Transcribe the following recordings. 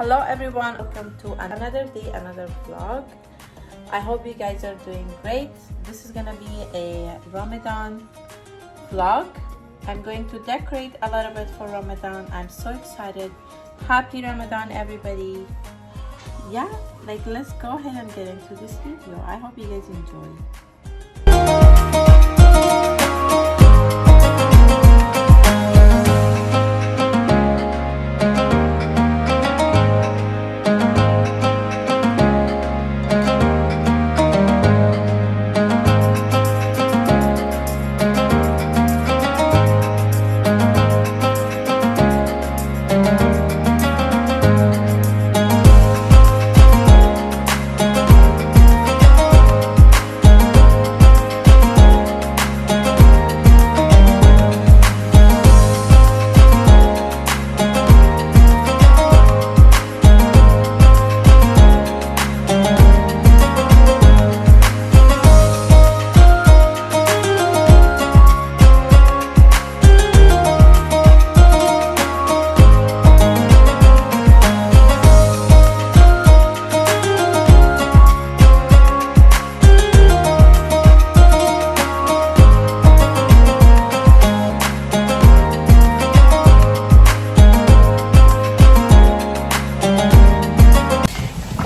Hello everyone, welcome to another day, another vlog. I hope you guys are doing great. This is gonna be a Ramadan vlog. I'm going to decorate a little bit for Ramadan. I'm so excited. Happy Ramadan everybody. Yeah, let's go ahead and get into this video. I hope you guys enjoy.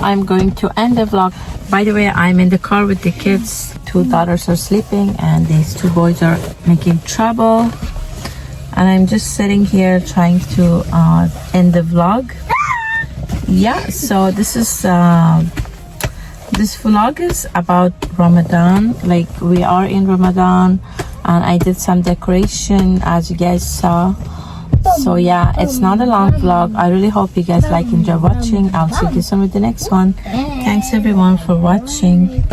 I'm going to end the vlog. By the way, I'm in the car with the kids. 2 daughters are sleeping and these 2 boys are making trouble. And I'm just sitting here trying to end the vlog. Yeah, so this vlog is about Ramadan. We are in Ramadan and I did some decoration as you guys saw. So yeah, it's not a long vlog. I really hope you guys enjoy watching. I'll see you soon with the next one. Thanks everyone for watching.